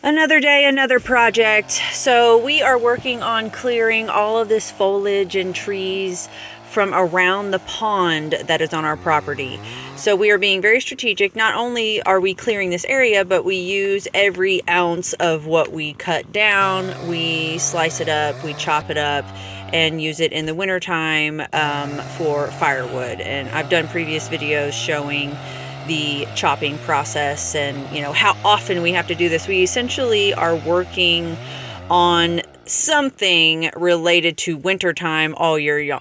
Another day, another project. So we are working on clearing all of this foliage and trees from around the pond that is on our property. So we are being very strategic. Not only are we clearing this area, but we use every ounce of what we cut down. We slice it up, we chop it up, and use it in the wintertime for firewood. And I've done previous videos showing the chopping process and how often we have to do this. We essentially are working on something related to wintertime all year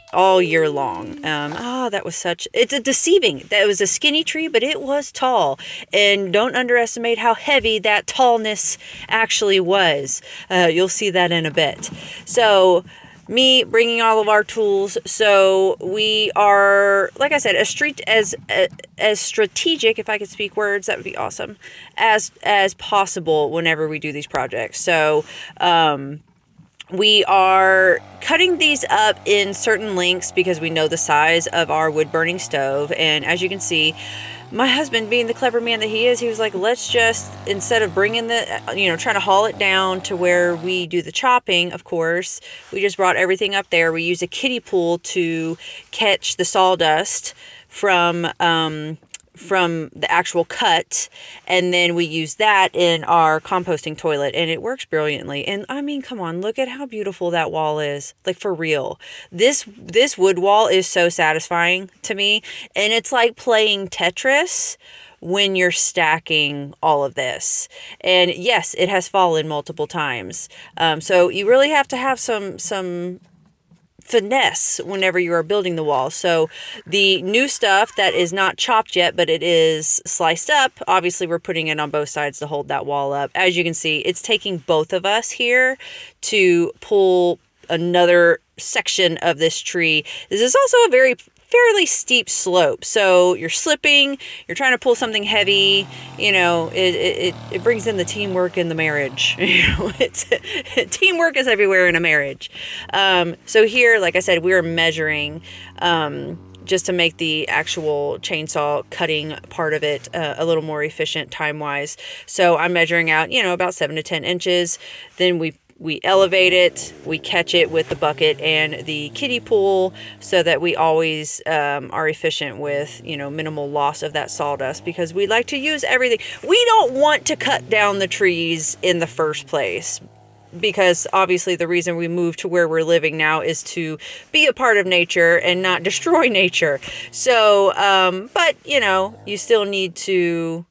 long. It's a deceiving. That was a skinny tree, but it was tall, and don't underestimate how heavy that tallness actually was. You'll see that in a bit. So me bringing all of our tools. So we are, like I said, as strategic, if I could speak words, that would be awesome, as possible whenever we do these projects. So we are cutting these up in certain lengths because we know the size of our wood burning stove. And as you can see, my husband, being the clever man that he is, he was like, let's just, instead of bringing trying to haul it down to where we do the chopping, of course, we just brought everything up there. We use a kiddie pool to catch the sawdust from the actual cut, and then we use that in our composting toilet, and it works brilliantly. And I mean, come on, look at how beautiful that wall is. Like, for real, this wood wall is so satisfying to me, and it's like playing Tetris when you're stacking all of this. And yes, it has fallen multiple times, so you really have to have some finesse whenever you are building the wall. So the new stuff that is not chopped yet, but it is sliced up, obviously we're putting it on both sides to hold that wall up. As you can see, it's taking both of us here to pull another section of this tree. This is also a fairly steep slope, so you're slipping, you're trying to pull something heavy, it brings in the teamwork in the marriage. Teamwork is everywhere in a marriage. So here, like I said, we're measuring just to make the actual chainsaw cutting part of it a little more efficient time-wise. So I'm measuring out, about 7 to 10 inches. Then we elevate it, we catch it with the bucket and the kiddie pool, so that we always are efficient with, minimal loss of that sawdust, because we like to use everything. We don't want to cut down the trees in the first place, because obviously the reason we moved to where we're living now is to be a part of nature and not destroy nature. So, but you still need to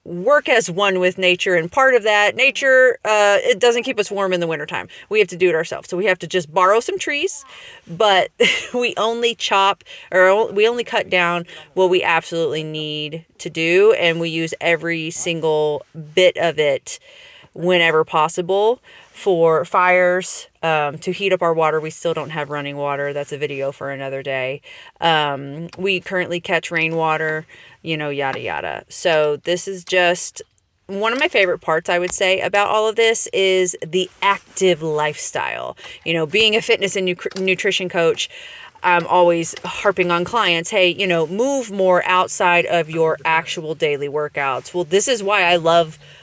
work as one with nature, and part of that nature, it doesn't keep us warm in the wintertime. We have to do it ourselves. So we have to just borrow some trees, but we only we only cut down what we absolutely need to do, and we use every single bit of it whenever possible for fires, to heat up our water. We still don't have running water. That's a video for another day. We currently catch rainwater, yada, yada. So this is just one of my favorite parts, I would say, about all of this is the active lifestyle. Being a fitness and nutrition coach, I'm always harping on clients, hey, move more outside of your actual daily workouts. Well, this is why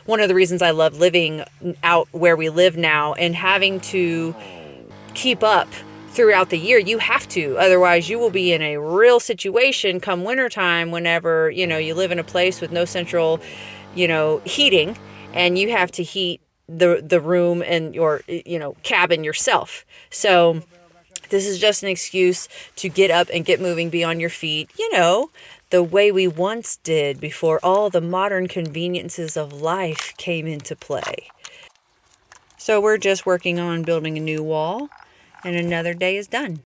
one of the reasons I love living out where we live now and having to keep up throughout the year. You have to, otherwise you will be in a real situation come wintertime whenever, you live in a place with no central, heating, and you have to heat the room and your, cabin yourself. So this is just an excuse to get up and get moving, be on your feet, the way we once did before all the modern conveniences of life came into play. So we're just working on building a new wall, and another day is done.